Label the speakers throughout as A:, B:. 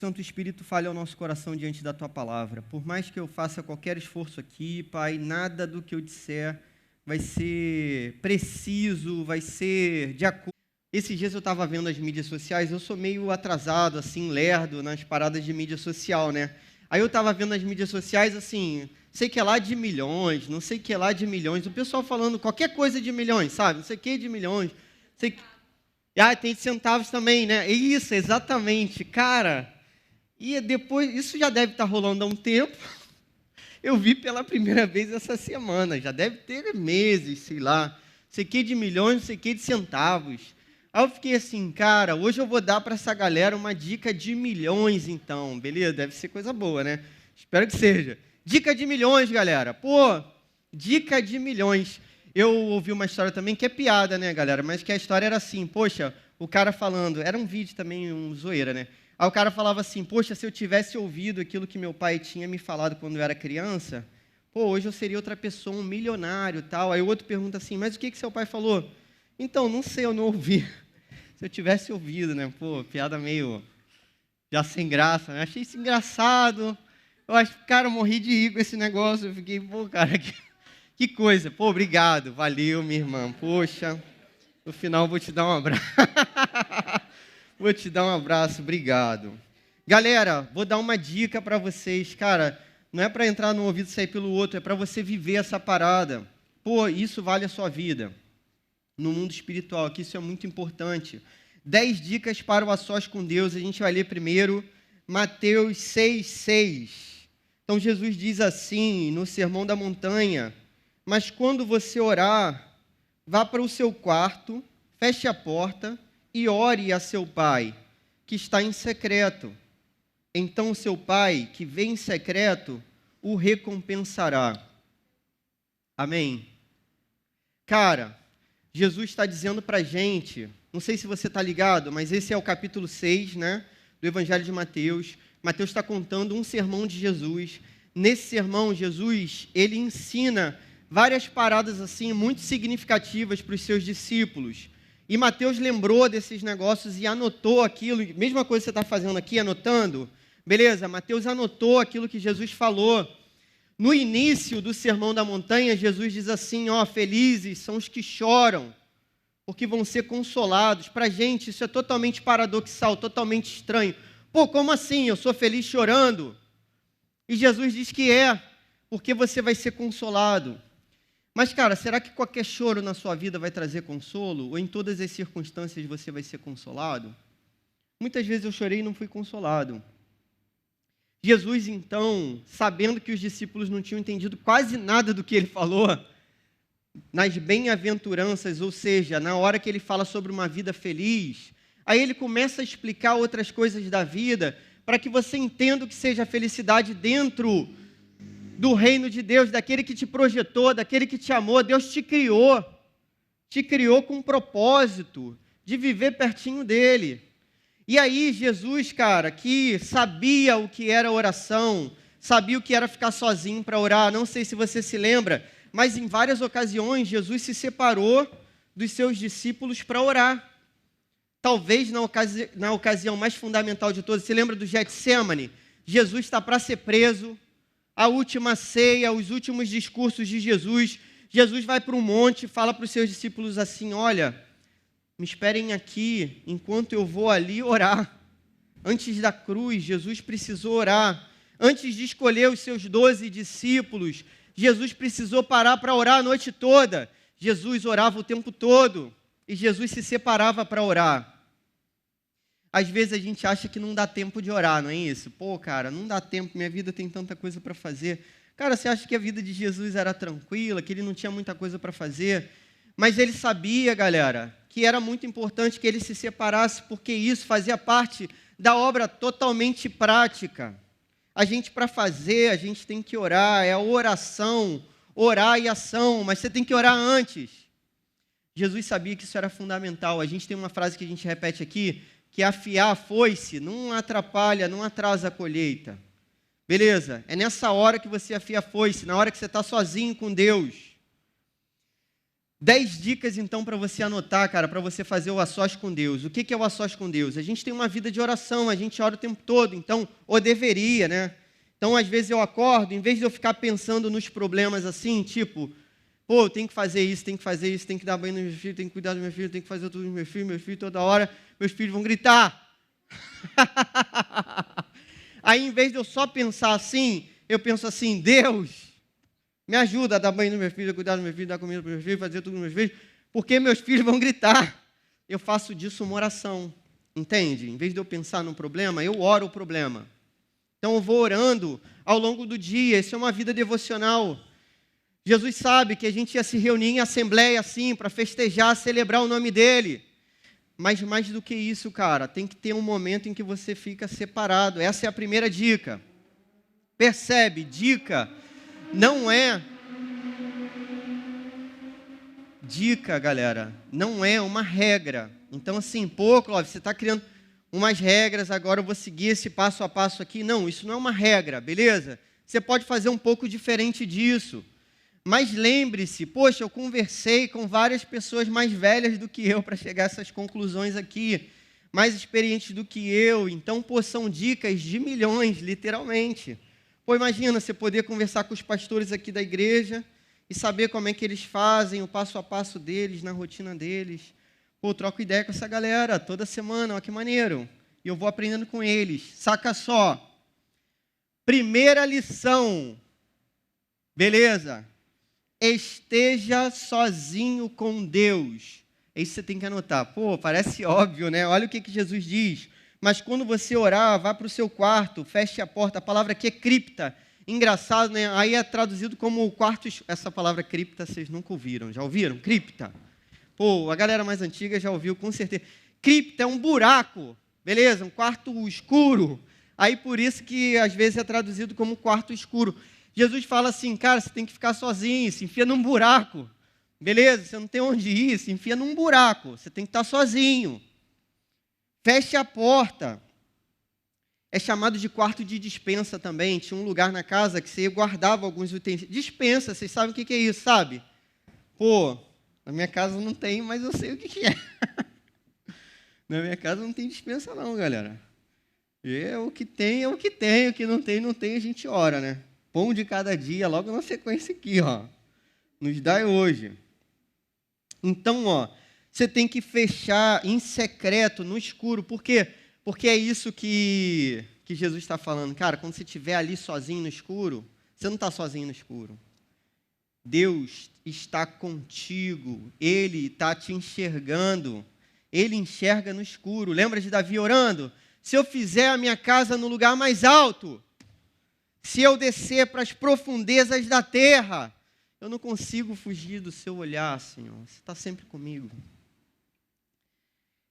A: Santo Espírito, fale ao nosso coração diante da Tua palavra. Por mais que eu faça qualquer esforço aqui, Pai, nada do que eu disser vai ser preciso, vai ser de acordo. Esses dias eu estava vendo as mídias sociais, eu sou meio atrasado, assim, lerdo nas paradas de mídia social, né? Aí eu estava vendo as mídias sociais, assim, sei que é lá de milhões, não sei que é lá de milhões, o pessoal falando qualquer coisa de milhões, sabe? Não sei o que de milhões, sei que... Ah, tem de centavos também, né? Isso, exatamente, cara... E depois, isso já deve estar rolando há um tempo, eu vi pela primeira vez essa semana, já deve ter meses, sei lá, sei que de milhões, sei que de centavos. Aí eu fiquei assim, cara, hoje eu vou dar para essa galera uma dica de milhões então, beleza? Deve ser coisa boa, né? Espero que seja. Dica de milhões, galera. Pô, dica de milhões. Eu ouvi uma história também que é piada, né, galera? Mas que a história era assim, poxa, o cara falando, era um vídeo também, um zoeira, né? Aí o cara falava assim, poxa, se eu tivesse ouvido aquilo que meu pai tinha me falado quando eu era criança, pô, hoje eu seria outra pessoa, um milionário e tal. Aí o outro pergunta assim, mas o que seu pai falou? Então, não sei, eu não ouvi. Se eu tivesse ouvido, né? Pô, piada meio já sem graça, né? Achei isso engraçado. Eu acho que, cara, eu morri de rir com esse negócio. Eu fiquei, pô, cara, que coisa. Pô, obrigado, valeu, minha irmã. Poxa, no final eu vou te dar um abraço. Vou te dar um abraço, obrigado. Galera, vou dar uma dica para vocês. Cara, não é para entrar num ouvido e sair pelo outro, é para você viver essa parada. Pô, isso vale a sua vida. No mundo espiritual, aqui isso é muito importante. 10 dicas para o a sós com Deus. A gente vai ler primeiro Mateus 6,6. Então, Jesus diz assim, no Sermão da Montanha, mas quando você orar, vá para o seu quarto, feche a porta e ore a seu pai, que está em secreto. Então, o seu pai, que vem em secreto, o recompensará. Amém? Cara, Jesus está dizendo para a gente, não sei se você está ligado, mas esse é o capítulo 6, né, do Evangelho de Mateus. Mateus está contando um sermão de Jesus. Nesse sermão, Jesus, ele ensina várias paradas assim muito significativas para os seus discípulos. E Mateus lembrou desses negócios e anotou aquilo, mesma coisa que você está fazendo aqui, anotando, beleza? Mateus anotou aquilo que Jesus falou. No início do Sermão da Montanha, Jesus diz assim, ó, felizes são os que choram, porque vão ser consolados. Para a gente isso é totalmente paradoxal, totalmente estranho. Pô, como assim? Eu sou feliz chorando? E Jesus diz que é, porque você vai ser consolado. Mas, cara, será que qualquer choro na sua vida vai trazer consolo? Ou em todas as circunstâncias você vai ser consolado? Muitas vezes eu chorei e não fui consolado. Jesus, então, sabendo que os discípulos não tinham entendido quase nada do que ele falou, nas bem-aventuranças, ou seja, na hora que ele fala sobre uma vida feliz, aí ele começa a explicar outras coisas da vida, para que você entenda o que seja a felicidade dentro do reino de Deus, daquele que te projetou, daquele que te amou. Deus te criou com um propósito de viver pertinho dele. E aí Jesus, cara, que sabia o que era oração, sabia o que era ficar sozinho para orar, não sei se você se lembra, mas em várias ocasiões Jesus se separou dos seus discípulos para orar. Talvez na ocasião mais fundamental de todas, se lembra do Getsemane? Jesus está para ser preso, a última ceia, os últimos discursos de Jesus, Jesus vai para um monte e fala para os seus discípulos assim, olha, me esperem aqui, enquanto eu vou ali orar. Antes da cruz, Jesus precisou orar. Antes de escolher os seus 12 discípulos, Jesus precisou parar para orar a noite toda. Jesus orava o tempo todo e Jesus se separava para orar. Às vezes a gente acha que não dá tempo de orar, não é isso? Pô, cara, não dá tempo, minha vida tem tanta coisa para fazer. Cara, você acha que a vida de Jesus era tranquila, que ele não tinha muita coisa para fazer? Mas ele sabia, galera, que era muito importante que ele se separasse, porque isso fazia parte da obra totalmente prática. A gente, para fazer, a gente tem que orar, é a oração, orar e ação, mas você tem que orar antes. Jesus sabia que isso era fundamental. A gente tem uma frase que a gente repete aqui, que afiar a foice não atrapalha, não atrasa a colheita. Beleza? É nessa hora que você afia a foice, na hora que você está sozinho com Deus. 10 dicas, então, para você anotar, cara, para você fazer o a sós com Deus. O que é o a sós com Deus? A gente tem uma vida de oração, a gente ora o tempo todo, então, ou deveria, né? Então, às vezes eu acordo, em vez de eu ficar pensando nos problemas assim, tipo, pô, eu tenho que fazer isso, tenho que fazer isso, tenho que dar banho nos meus filhos, tenho que cuidar dos meus filhos, tenho que fazer tudo dos meus filhos toda hora, meus filhos vão gritar. Aí, em vez de eu só pensar assim, eu penso assim, Deus, me ajuda a dar banho nos meus filhos, a cuidar dos meus filhos, dar comida para os meus filhos, fazer tudo nos meus filhos, porque meus filhos vão gritar. Eu faço disso uma oração, entende? Em vez de eu pensar no problema, eu oro o problema. Então, eu vou orando ao longo do dia. Isso é uma vida devocional. Jesus sabe que a gente ia se reunir em assembleia assim, para festejar, celebrar o nome dele. Mas mais do que isso, cara, tem que ter um momento em que você fica separado. Essa é a primeira dica. Percebe? Dica não é... Dica, galera, não é uma regra. Então, assim, pô, Clóvis, você está criando umas regras, agora eu vou seguir esse passo a passo aqui. Não, isso não é uma regra, beleza? Você pode fazer um pouco diferente disso. Mas lembre-se, poxa, eu conversei com várias pessoas mais velhas do que eu para chegar a essas conclusões aqui, mais experientes do que eu. Então, pô, são dicas de milhões, literalmente. Pô, imagina você poder conversar com os pastores aqui da igreja e saber como é que eles fazem, o passo a passo deles, na rotina deles. Pô, troco ideia com essa galera toda semana, olha que maneiro. E eu vou aprendendo com eles. Saca só. Primeira lição. Beleza? Esteja sozinho com Deus. É isso que você tem que anotar. Pô, parece óbvio, né? Olha o que Jesus diz. Mas quando você orar, vá para o seu quarto, feche a porta. A palavra aqui é cripta. Engraçado, né? Aí é traduzido como quarto... Essa palavra cripta vocês nunca ouviram. Já ouviram? Cripta. Pô, a galera mais antiga já ouviu, com certeza. Cripta é um buraco, beleza? Um quarto escuro. Aí por isso que às vezes é traduzido como quarto escuro. Jesus fala assim, cara, você tem que ficar sozinho, se enfia num buraco. Beleza? Você não tem onde ir, se enfia num buraco. Você tem que estar sozinho. Feche a porta. É chamado de quarto de despensa também. Tinha um lugar na casa que você guardava alguns utensílios. Despensa, vocês sabem o que é isso, sabe? Pô... Na minha casa não tem, mas eu sei o que é. Na minha casa não tem despensa não, galera. É o que tem, o que não tem, não tem, a gente ora, né? Pão de cada dia, logo na sequência aqui, ó. Nos dai hoje. Então, ó, você tem que fechar em secreto, no escuro. Por quê? Porque é isso que Jesus está falando. Cara, quando você estiver ali sozinho no escuro, você não está sozinho no escuro. Deus está contigo, Ele está te enxergando, Ele enxerga no escuro. Lembra de Davi orando? Se eu fizer a minha casa no lugar mais alto, se eu descer para as profundezas da terra, eu não consigo fugir do seu olhar, Senhor, você está sempre comigo.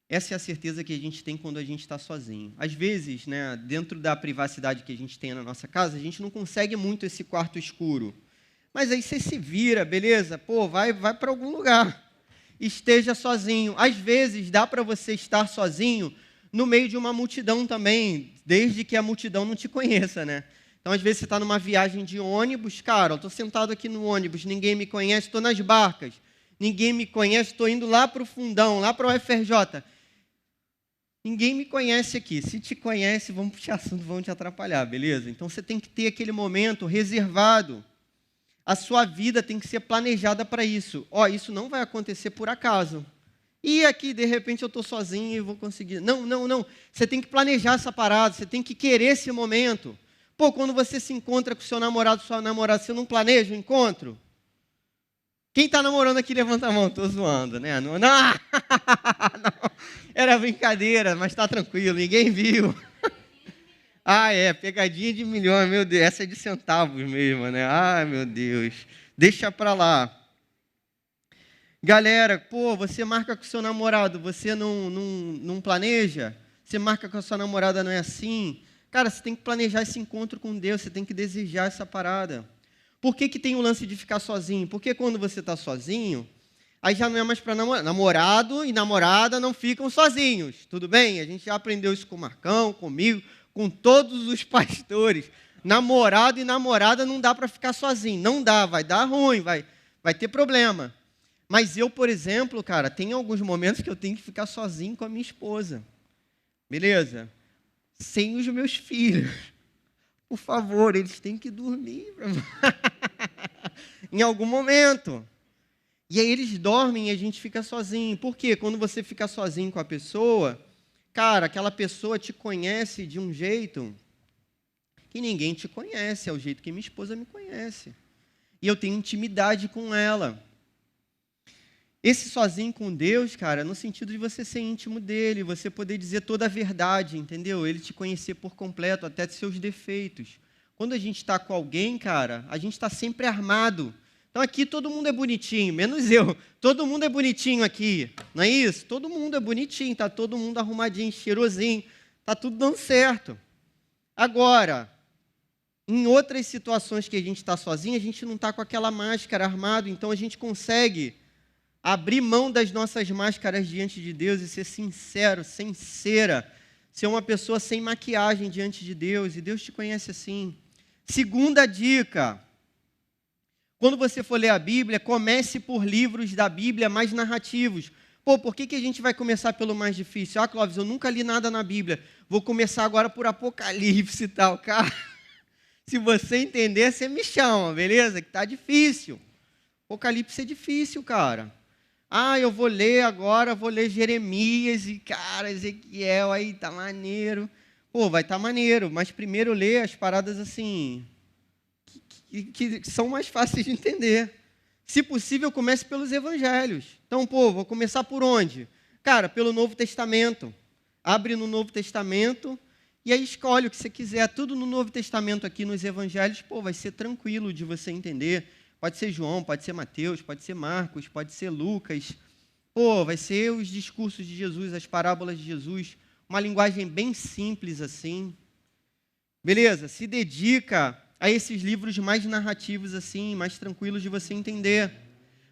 A: Essa é a certeza que a gente tem quando a gente está sozinho. Às vezes, né, dentro da privacidade que a gente tem na nossa casa, a gente não consegue muito esse quarto escuro. Mas aí você se vira, beleza? Pô, vai para algum lugar. Esteja sozinho. Às vezes dá para você estar sozinho no meio de uma multidão também, desde que a multidão não te conheça, né? Então, às vezes você está numa viagem de ônibus, cara, eu estou sentado aqui no ônibus, ninguém me conhece, estou nas barcas, ninguém me conhece, estou indo lá para o fundão, lá para o UFRJ. Ninguém me conhece aqui. Se te conhece, vamos puxar assunto, vão te atrapalhar, beleza? Então, você tem que ter aquele momento reservado. A sua vida tem que ser planejada para isso. Ó, isso não vai acontecer por acaso. E aqui, de repente, eu estou sozinho e vou conseguir. Não. Você tem que planejar essa parada, você tem que querer esse momento. Pô, quando você se encontra com seu namorado, sua namorada, você não planeja o encontro? Quem está namorando aqui, levanta a mão. Estou zoando, né? Não. Era brincadeira, mas está tranquilo, ninguém viu. Ah, pegadinha de milhões, meu Deus, essa é de centavos mesmo, né? Ai, meu Deus, deixa pra lá. Galera, pô, você marca com seu namorado, você não planeja? Você marca com a sua namorada, não é assim? Cara, você tem que planejar esse encontro com Deus, você tem que desejar essa parada. Por que tem o lance de ficar sozinho? Porque quando você está sozinho, aí já não é mais para namorar. Namorado e namorada não ficam sozinhos, tudo bem? A gente já aprendeu isso com o Marcão, comigo, com todos os pastores. Namorado e namorada não dá para ficar sozinho. Não dá, vai dar ruim, vai ter problema. Mas eu, por exemplo, cara, tem alguns momentos que eu tenho que ficar sozinho com a minha esposa. Beleza? Sem os meus filhos. Por favor, eles têm que dormir em algum momento. E aí eles dormem e a gente fica sozinho. Por quê? Quando você fica sozinho com a pessoa, cara, aquela pessoa te conhece de um jeito que ninguém te conhece, é o jeito que minha esposa me conhece. E eu tenho intimidade com ela. Esse sozinho com Deus, cara, no sentido de você ser íntimo dele, você poder dizer toda a verdade, entendeu? Ele te conhecer por completo, até de seus defeitos. Quando a gente está com alguém, cara, a gente está sempre armado. Então aqui todo mundo é bonitinho, menos eu. Todo mundo é bonitinho aqui, não é isso? Todo mundo é bonitinho, tá todo mundo arrumadinho, cheirosinho, tá tudo dando certo. Agora, em outras situações que a gente está sozinho, a gente não está com aquela máscara armado, então a gente consegue abrir mão das nossas máscaras diante de Deus e ser sincero, sem cera, ser uma pessoa sem maquiagem diante de Deus, e Deus te conhece assim. Segunda dica, quando você for ler a Bíblia, comece por livros da Bíblia mais narrativos. Pô, por que a gente vai começar pelo mais difícil? Ah, Clóvis, eu nunca li nada na Bíblia, vou começar agora por Apocalipse e tal. Cara, se você entender, você me chama, beleza? Que tá difícil. Apocalipse é difícil, cara. Ah, eu vou ler agora, vou ler Jeremias e, cara, Ezequiel, aí tá maneiro. Pô, vai tá maneiro, mas primeiro lê as paradas assim, que são mais fáceis de entender. Se possível, comece pelos evangelhos. Então, pô, vou começar por onde? Cara, pelo Novo Testamento. Abre no Novo Testamento e aí escolhe o que você quiser. Tudo no Novo Testamento aqui nos evangelhos, pô, vai ser tranquilo de você entender. Pode ser João, pode ser Mateus, pode ser Marcos, pode ser Lucas. Pô, vai ser os discursos de Jesus, as parábolas de Jesus. Uma linguagem bem simples assim. Beleza? Se dedica a esses livros mais narrativos assim, mais tranquilos de você entender.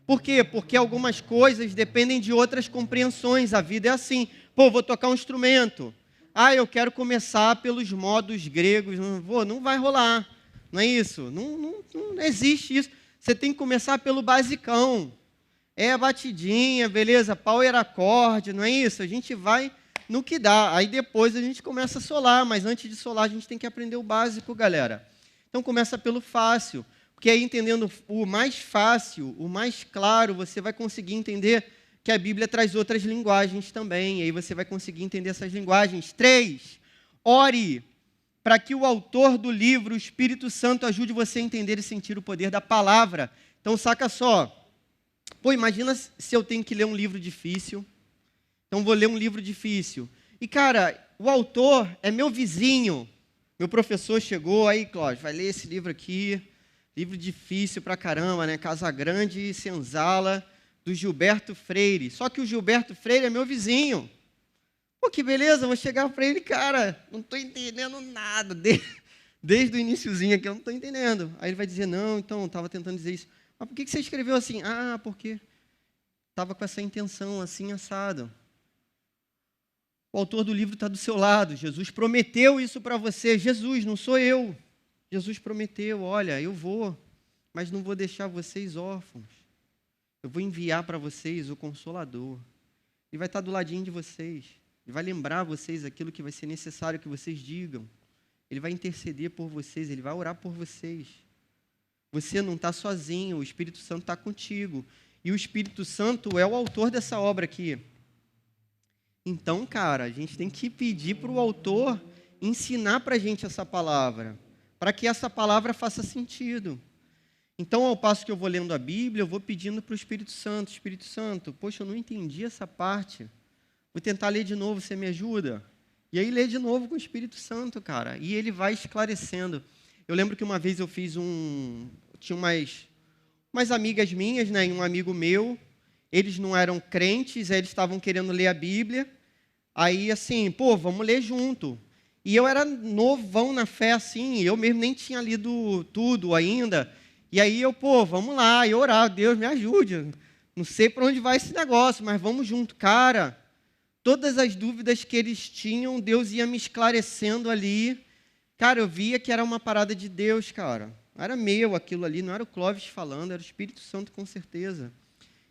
A: Por quê? Porque algumas coisas dependem de outras compreensões. A vida é assim. Pô, vou tocar um instrumento. Ah, eu quero começar pelos modos gregos. Não vai rolar. Não é isso? Não existe isso. Você tem que começar pelo basicão. É a batidinha, beleza? Power acorde, não é isso? A gente vai no que dá. Aí depois a gente começa a solar, mas antes de solar a gente tem que aprender o básico, galera. Então começa pelo fácil, porque aí entendendo o mais fácil, o mais claro, você vai conseguir entender que a Bíblia traz outras linguagens também, e aí você vai conseguir entender essas linguagens. 3, ore para que o autor do livro, o Espírito Santo, ajude você a entender e sentir o poder da palavra. Então, saca só. Pô, imagina se eu tenho que ler um livro difícil. Então, vou ler um livro difícil. E, cara, o autor é meu vizinho. Meu professor chegou, aí, Cláudio, vai ler esse livro aqui. Livro difícil pra caramba, né? Casa Grande e Senzala, do Gilberto Freire. Só que o Gilberto Freire é meu vizinho. Pô, que beleza, vou chegar para ele, cara, não estou entendendo nada, desde o iniciozinho aqui eu não estou entendendo. Aí ele vai dizer, não, então, estava tentando dizer isso. Mas por que você escreveu assim? Ah, porque estava com essa intenção, assim, assado. O autor do livro está do seu lado, Jesus prometeu isso para você. Jesus, não sou eu. Jesus prometeu, olha, eu vou, mas não vou deixar vocês órfãos. Eu vou enviar para vocês o Consolador. Ele vai estar do ladinho de vocês. Ele vai lembrar vocês aquilo que vai ser necessário que vocês digam. Ele vai interceder por vocês, ele vai orar por vocês. Você não está sozinho, o Espírito Santo está contigo. E o Espírito Santo é o autor dessa obra aqui. Então, cara, a gente tem que pedir para o autor ensinar para a gente essa palavra, para que essa palavra faça sentido. Então, ao passo que eu vou lendo a Bíblia, eu vou pedindo para o Espírito Santo, poxa, eu não entendi essa parte. Vou tentar ler de novo, você me ajuda? E aí lê de novo com o Espírito Santo, cara. E ele vai esclarecendo. Eu lembro que uma vez eu fiz tinha umas amigas minhas, né, e um amigo meu. Eles não eram crentes, aí eles estavam querendo ler a Bíblia. Aí, assim, pô, vamos ler junto. E eu era novão na fé, assim, eu mesmo nem tinha lido tudo ainda. E aí vamos lá, e orar, Deus me ajude. Não sei para onde vai esse negócio, mas vamos junto, cara. Todas as dúvidas que eles tinham, Deus ia me esclarecendo ali. Cara, eu via que era uma parada de Deus, cara. Não era meu aquilo ali, não era o Clóvis falando, era o Espírito Santo com certeza.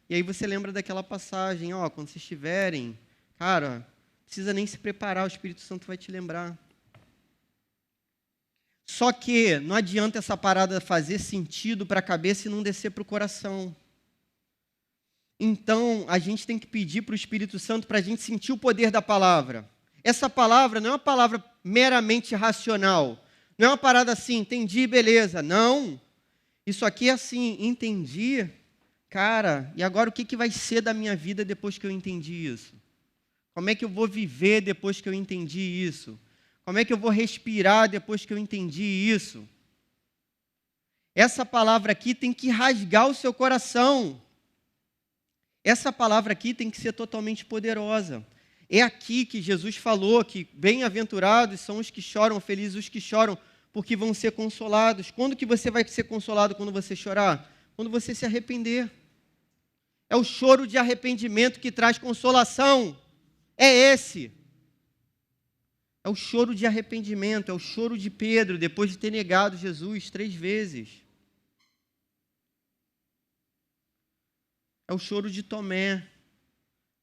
A: E aí você lembra daquela passagem, ó, quando vocês estiverem, cara, não precisa nem se preparar, o Espírito Santo vai te lembrar. Só que não adianta essa parada fazer sentido para a cabeça e não descer para o coração. Então, a gente tem que pedir para o Espírito Santo para a gente sentir o poder da palavra. Essa palavra não é uma palavra meramente racional. Não é uma parada assim, entendi, beleza. Não. Isso aqui é assim, entendi, cara, e agora o que vai ser da minha vida depois que eu entendi isso? Como é que eu vou viver depois que eu entendi isso? Como é que eu vou respirar depois que eu entendi isso? Essa palavra aqui tem que rasgar o seu coração. Essa palavra aqui tem que ser totalmente poderosa. É aqui que Jesus falou que bem-aventurados são os que choram, felizes os que choram, porque vão ser consolados. Quando que você vai ser consolado quando você chorar? Quando você se arrepender. É o choro de arrependimento que traz consolação. É esse. É o choro de arrependimento, é o choro de Pedro, depois de ter negado Jesus 3 vezes. É o choro de Tomé,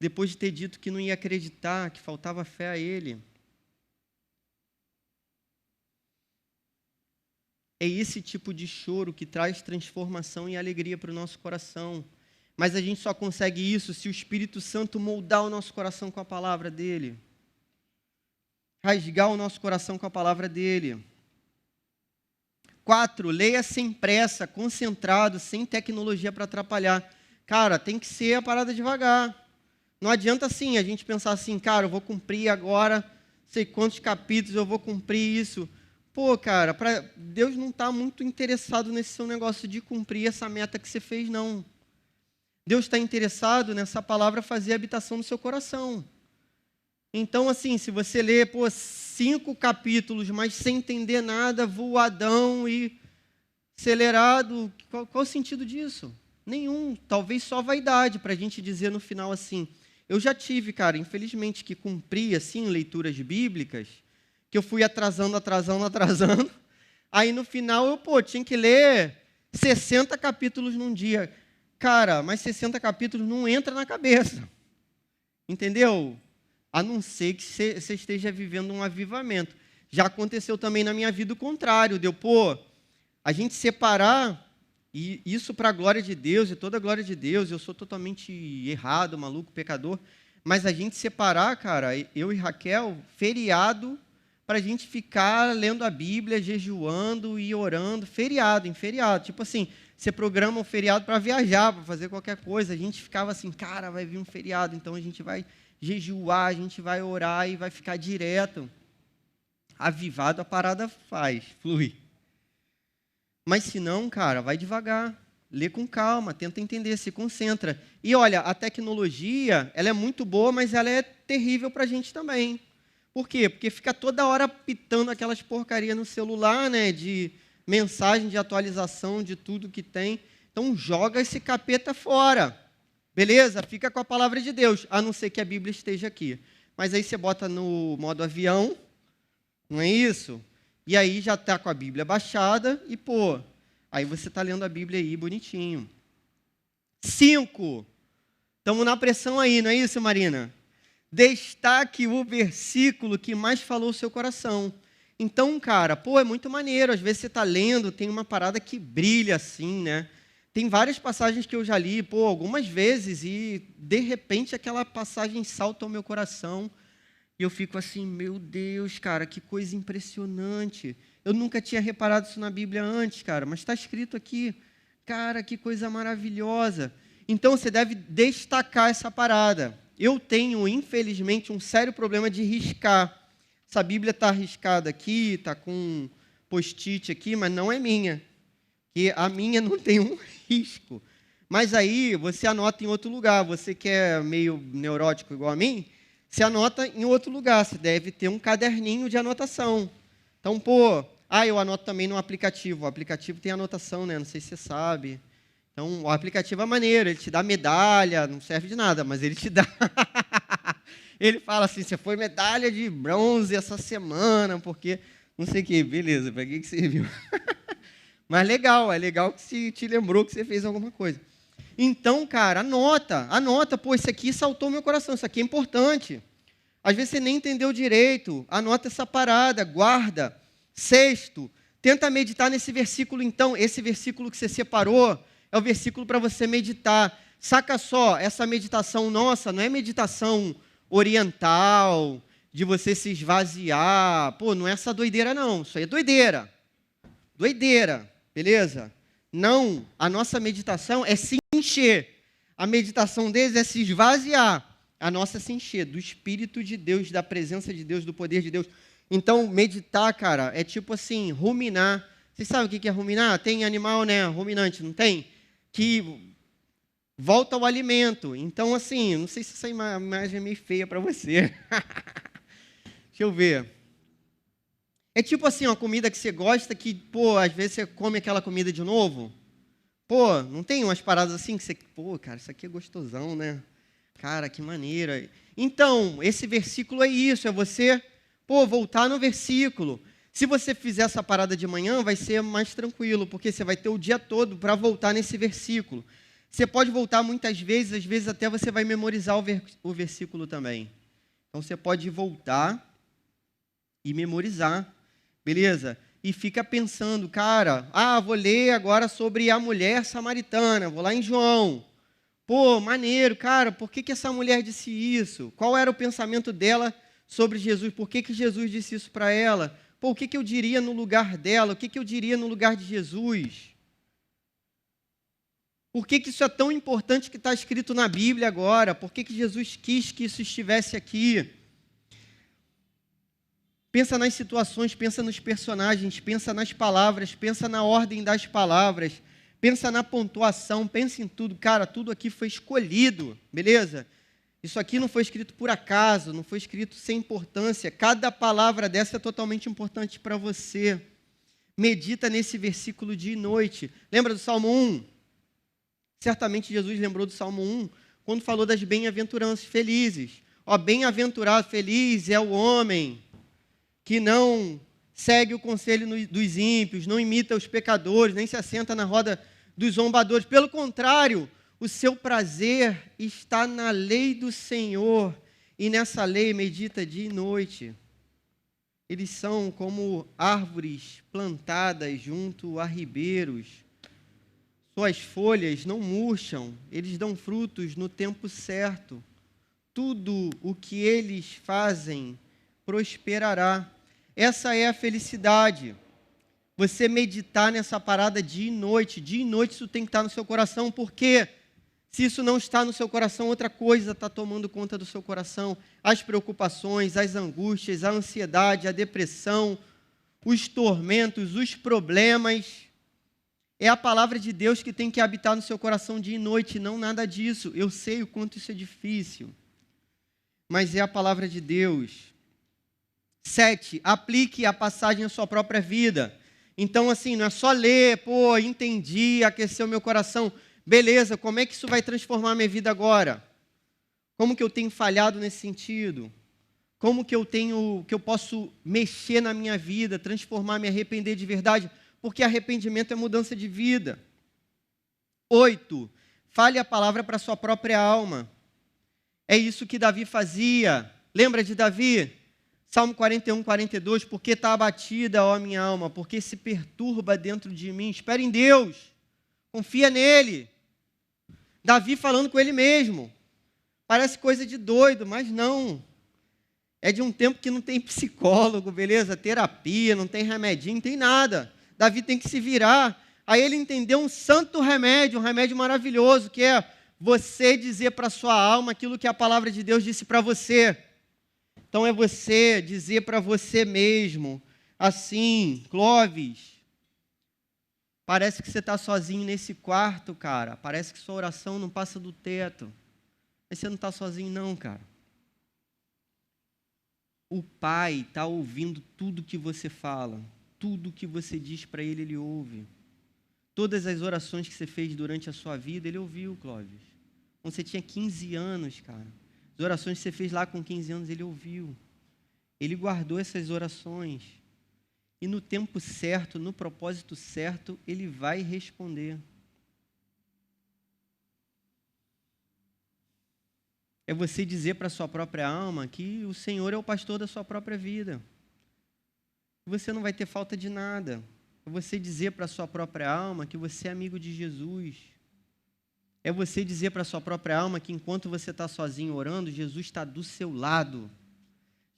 A: depois de ter dito que não ia acreditar, que faltava fé a ele. É esse tipo de choro que traz transformação e alegria para o nosso coração. Mas a gente só consegue isso se o Espírito Santo moldar o nosso coração com a palavra dele. Rasgar o nosso coração com a palavra dele. 4, leia sem pressa, concentrado, sem tecnologia para atrapalhar. Cara, tem que ser a parada devagar. Não adianta assim a gente pensar assim, cara, eu vou cumprir agora, sei quantos capítulos, eu vou cumprir isso. Pô, cara, Deus não está muito interessado nesse seu negócio de cumprir essa meta que você fez, não. Deus está interessado nessa palavra fazer habitação no seu coração. Então, assim, se você lê, 5 capítulos, mas sem entender nada, voadão e acelerado, qual o sentido disso? Nenhum. Talvez só vaidade, para a gente dizer no final assim. Eu já tive, cara, infelizmente, que cumprir, assim, leituras bíblicas, que eu fui atrasando. Aí, no final, eu, tinha que ler 60 capítulos num dia. Cara, mas 60 capítulos não entra na cabeça. Entendeu? A não ser que você esteja vivendo um avivamento. Já aconteceu também na minha vida o contrário. A gente separar, e isso para a glória de Deus, e toda a glória de Deus, eu sou totalmente errado, maluco, pecador, mas a gente separar, cara, eu e Raquel, feriado, para a gente ficar lendo a Bíblia, jejuando e orando, em feriado. Tipo assim, você programa um feriado para viajar, para fazer qualquer coisa. A gente ficava assim, cara, vai vir um feriado, então a gente vai jejuar, a gente vai orar e vai ficar direto. Avivado a parada flui. Mas se não, cara, vai devagar, lê com calma, tenta entender, se concentra. E olha, a tecnologia, ela é muito boa, mas ela é terrível para a gente também. Por quê? Porque fica toda hora pitando aquelas porcarias no celular, né, de mensagem de atualização de tudo que tem. Então joga esse capeta fora. Beleza? Fica com a palavra de Deus, a não ser que a Bíblia esteja aqui. Mas aí você bota no modo avião, não é isso? E aí já está com a Bíblia baixada e, aí você está lendo a Bíblia aí bonitinho. 5. Estamos na pressão aí, não é isso, Marina? Destaque o versículo que mais falou o seu coração. Então, cara, é muito maneiro. Às vezes você está lendo, tem uma parada que brilha assim, né? Tem várias passagens que eu já li, algumas vezes, e de repente aquela passagem salta ao meu coração, e eu fico assim, meu Deus, cara, que coisa impressionante. Eu nunca tinha reparado isso na Bíblia antes, cara, mas está escrito aqui. Cara, que coisa maravilhosa. Então, você deve destacar essa parada. Eu tenho, infelizmente, um sério problema de riscar. Essa Bíblia está riscada aqui, está com post-it aqui, mas não é minha. Que a minha não tem um risco. Mas aí você anota em outro lugar. Você que é meio neurótico igual a mim, você anota em outro lugar. Você deve ter um caderninho de anotação. Então, eu anoto também no aplicativo. O aplicativo tem anotação, né? Não sei se você sabe. Então, o aplicativo é maneiro. Ele te dá medalha, não serve de nada, mas ele te dá. Ele fala assim, você foi medalha de bronze essa semana, porque não sei o que. Beleza, para que serviu? Mas legal, é legal que se te lembrou que você fez alguma coisa. Então, cara, anota, pô, isso aqui saltou meu coração, isso aqui é importante. Às vezes você nem entendeu direito, anota essa parada, guarda. Sexto, tenta meditar nesse versículo então, esse versículo que você separou, é o versículo para você meditar. Saca só, essa meditação nossa não é meditação oriental, de você se esvaziar, pô, não é essa doideira não, isso aí é doideira. Doideira, beleza? Não, a nossa meditação é se encher. A meditação deles é se esvaziar. A nossa é se encher do Espírito de Deus, da presença de Deus, do poder de Deus. Então, meditar, cara, é tipo assim, ruminar. Vocês sabem o que é ruminar? Tem animal, né, ruminante, não tem? Que volta ao alimento. Então, assim, não sei se essa imagem é meio feia para você. Deixa eu ver. É tipo assim, uma comida que você gosta, que, pô, às vezes você come aquela comida de novo. Pô, não tem umas paradas assim que você, pô, cara, isso aqui é gostosão, né? Cara, que maneira. Então, esse versículo é isso, é você, pô, voltar no versículo. Se você fizer essa parada de manhã, vai ser mais tranquilo, porque você vai ter o dia todo para voltar nesse versículo. Você pode voltar muitas vezes, às vezes até você vai memorizar o versículo também. Então, você pode voltar e memorizar. Beleza? E fica pensando, cara, vou ler agora sobre a mulher samaritana, vou lá em João. Pô, maneiro, cara, por que essa mulher disse isso? Qual era o pensamento dela sobre Jesus? Por que Jesus disse isso para ela? Pô, o que eu diria no lugar dela? O que eu diria no lugar de Jesus? Por que isso é tão importante que está escrito na Bíblia agora? Por que Jesus quis que isso estivesse aqui? Pensa nas situações, pensa nos personagens, pensa nas palavras, pensa na ordem das palavras, pensa na pontuação, pensa em tudo. Cara, tudo aqui foi escolhido, beleza? Isso aqui não foi escrito por acaso, não foi escrito sem importância. Cada palavra dessa é totalmente importante para você. Medita nesse versículo dia e noite. Lembra do Salmo 1? Certamente Jesus lembrou do Salmo 1, quando falou das bem-aventuranças, felizes. Ó, bem-aventurado, feliz é o homem que não segue o conselho dos ímpios, não imita os pecadores, nem se assenta na roda dos zombadores. Pelo contrário, o seu prazer está na lei do Senhor, e nessa lei medita dia e noite. Eles são como árvores plantadas junto a ribeiros. Suas folhas não murcham, eles dão frutos no tempo certo. Tudo o que eles fazem prosperará. Essa é a felicidade. Você meditar nessa parada dia e noite isso tem que estar no seu coração, porque se isso não está no seu coração, outra coisa está tomando conta do seu coração. As preocupações, as angústias, a ansiedade, a depressão, os tormentos, os problemas. É a palavra de Deus que tem que habitar no seu coração dia e noite, não nada disso. Eu sei o quanto isso é difícil, mas é a palavra de Deus. 7, aplique a passagem à sua própria vida. Então, assim, não é só ler, pô, entendi, aqueceu meu coração. Beleza, como é que isso vai transformar a minha vida agora? Como que eu tenho falhado nesse sentido? Como que eu posso mexer na minha vida, transformar, me arrepender de verdade? Porque arrependimento é mudança de vida. 8, fale a palavra para a sua própria alma. É isso que Davi fazia. Lembra de Davi? Salmo 41, 42, porque está abatida, ó minha alma, porque se perturba dentro de mim. Espera em Deus, confia nele. Davi falando com ele mesmo. Parece coisa de doido, mas não. É de um tempo que não tem psicólogo, beleza? Terapia, não tem remedinho, não tem nada. Davi tem que se virar. Aí ele entendeu um santo remédio, um remédio maravilhoso, que é você dizer para a sua alma aquilo que a palavra de Deus disse para você. Então é você dizer para você mesmo, assim, Clóvis, parece que você está sozinho nesse quarto, cara. Parece que sua oração não passa do teto. Mas você não está sozinho não, cara. O Pai está ouvindo tudo que você fala. Tudo que você diz para Ele, Ele ouve. Todas as orações que você fez durante a sua vida, Ele ouviu, Clóvis. Quando você tinha 15 anos, cara. As orações que você fez lá com 15 anos, Ele ouviu. Ele guardou essas orações. E no tempo certo, no propósito certo, Ele vai responder. É você dizer para a sua própria alma que o Senhor é o pastor da sua própria vida. Você não vai ter falta de nada. É você dizer para a sua própria alma que você é amigo de Jesus. É você dizer para a sua própria alma que enquanto você está sozinho orando, Jesus está do seu lado.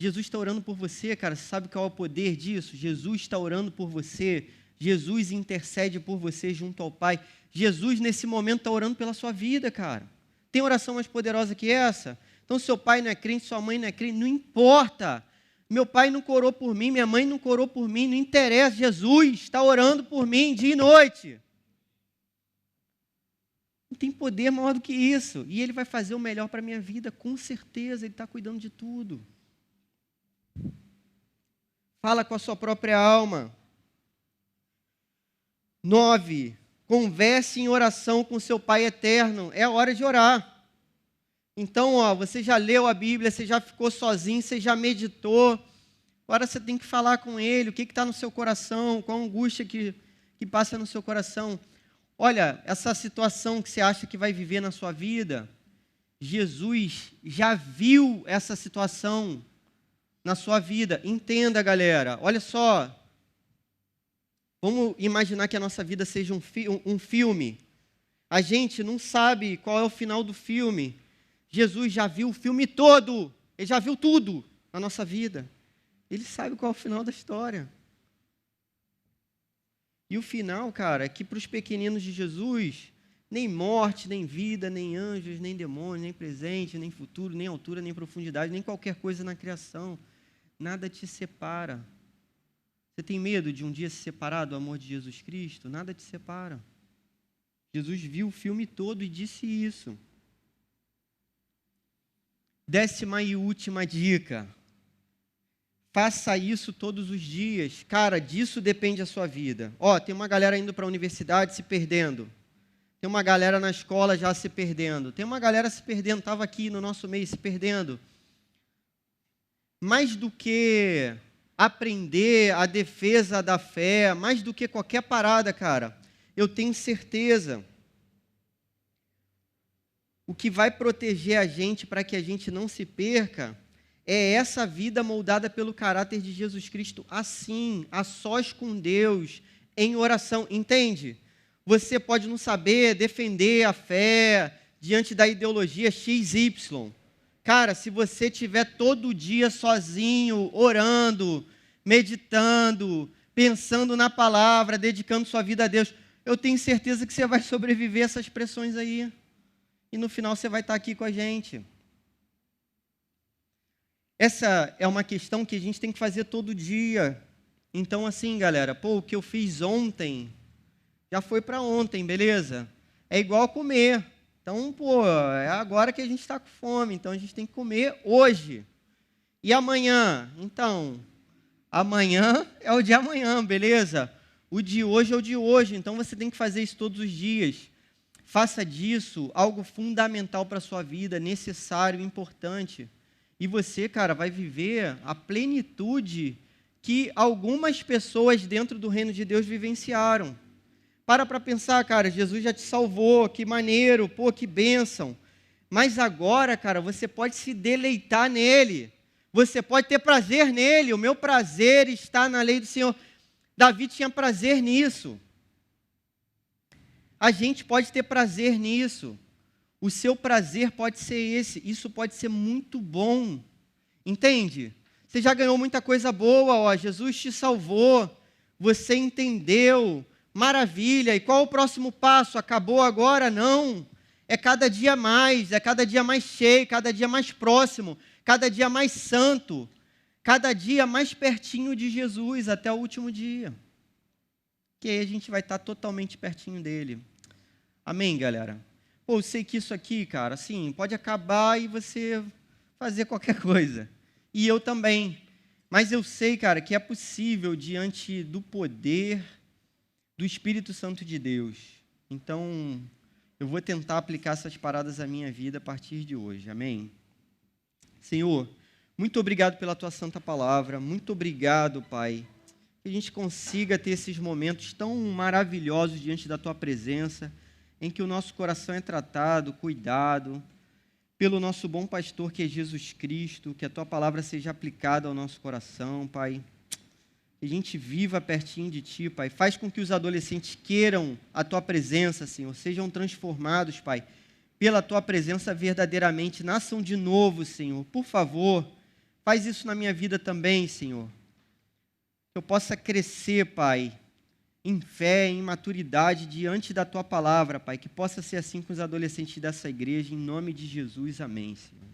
A: Jesus está orando por você, cara. Você sabe qual é o poder disso? Jesus está orando por você. Jesus intercede por você junto ao Pai. Jesus, nesse momento, está orando pela sua vida, cara. Tem oração mais poderosa que essa? Então, seu pai não é crente, sua mãe não é crente, não importa. Meu pai não orou por mim, minha mãe não orou por mim, não interessa. Jesus está orando por mim dia e noite. Não tem poder maior do que isso. E Ele vai fazer o melhor para a minha vida, com certeza. Ele está cuidando de tudo. Fala com a sua própria alma. 9. Converse em oração com seu Pai eterno. É a hora de orar. Então, você já leu a Bíblia, você já ficou sozinho, você já meditou. Agora você tem que falar com Ele. O que está no seu coração? Qual a angústia que passa no seu coração? Olha, essa situação que você acha que vai viver na sua vida, Jesus já viu essa situação na sua vida. Entenda, galera. Olha só. Vamos imaginar que a nossa vida seja um filme. A gente não sabe qual é o final do filme. Jesus já viu o filme todo. Ele já viu tudo na nossa vida. Ele sabe qual é o final da história. E o final, cara, é que para os pequeninos de Jesus, nem morte, nem vida, nem anjos, nem demônios, nem presente, nem futuro, nem altura, nem profundidade, nem qualquer coisa na criação, nada te separa. Você tem medo de um dia se separar do amor de Jesus Cristo? Nada te separa. Jesus viu o filme todo e disse isso. 10ª e última dica. Faça isso todos os dias. Cara, disso depende a sua vida. Tem uma galera indo para a universidade se perdendo. Tem uma galera na escola já se perdendo. Tem uma galera se perdendo, estava aqui no nosso meio se perdendo. Mais do que aprender a defesa da fé, mais do que qualquer parada, cara, eu tenho certeza. O que vai proteger a gente para que a gente não se perca é essa vida moldada pelo caráter de Jesus Cristo, assim, a sós com Deus, em oração, entende? Você pode não saber defender a fé diante da ideologia XY. Cara, se você estiver todo dia sozinho, orando, meditando, pensando na palavra, dedicando sua vida a Deus, eu tenho certeza que você vai sobreviver a essas pressões aí. E no final você vai estar aqui com a gente. Essa é uma questão que a gente tem que fazer todo dia. Então, assim, galera, o que eu fiz ontem, já foi para ontem, beleza? É igual comer. Então, é agora que a gente está com fome, então a gente tem que comer hoje. E amanhã? Então, amanhã é o de amanhã, beleza? O de hoje é o de hoje, então você tem que fazer isso todos os dias. Faça disso algo fundamental para a sua vida, necessário, importante. E você, cara, vai viver a plenitude que algumas pessoas dentro do reino de Deus vivenciaram. Para pensar, cara, Jesus já te salvou, que maneiro, que bênção. Mas agora, cara, você pode se deleitar nele. Você pode ter prazer nele. O meu prazer está na lei do Senhor. Davi tinha prazer nisso. A gente pode ter prazer nisso. O seu prazer pode ser esse. Isso pode ser muito bom. Entende? Você já ganhou muita coisa boa, Jesus te salvou. Você entendeu. Maravilha. E qual o próximo passo? Acabou agora? Não. É cada dia mais cheio, cada dia mais próximo, cada dia mais santo, cada dia mais pertinho de Jesus até o último dia. Que aí a gente vai estar totalmente pertinho dele. Amém, galera? Eu sei que isso aqui, cara, assim, pode acabar e você fazer qualquer coisa. E eu também. Mas eu sei, cara, que é possível diante do poder do Espírito Santo de Deus. Então, eu vou tentar aplicar essas paradas à minha vida a partir de hoje. Amém? Senhor, muito obrigado pela Tua santa palavra. Muito obrigado, Pai. Que a gente consiga ter esses momentos tão maravilhosos diante da Tua presença, em que o nosso coração é tratado, cuidado, pelo nosso bom pastor que é Jesus Cristo, que a tua palavra seja aplicada ao nosso coração, Pai. Que a gente viva pertinho de ti, Pai. Faz com que os adolescentes queiram a tua presença, Senhor. Sejam transformados, Pai, pela tua presença verdadeiramente. Nasçam de novo, Senhor. Por favor, faz isso na minha vida também, Senhor. Que eu possa crescer, Pai, em fé, em maturidade diante da tua palavra, Pai. Que possa ser assim com os adolescentes dessa igreja, em nome de Jesus. Amém, Senhor.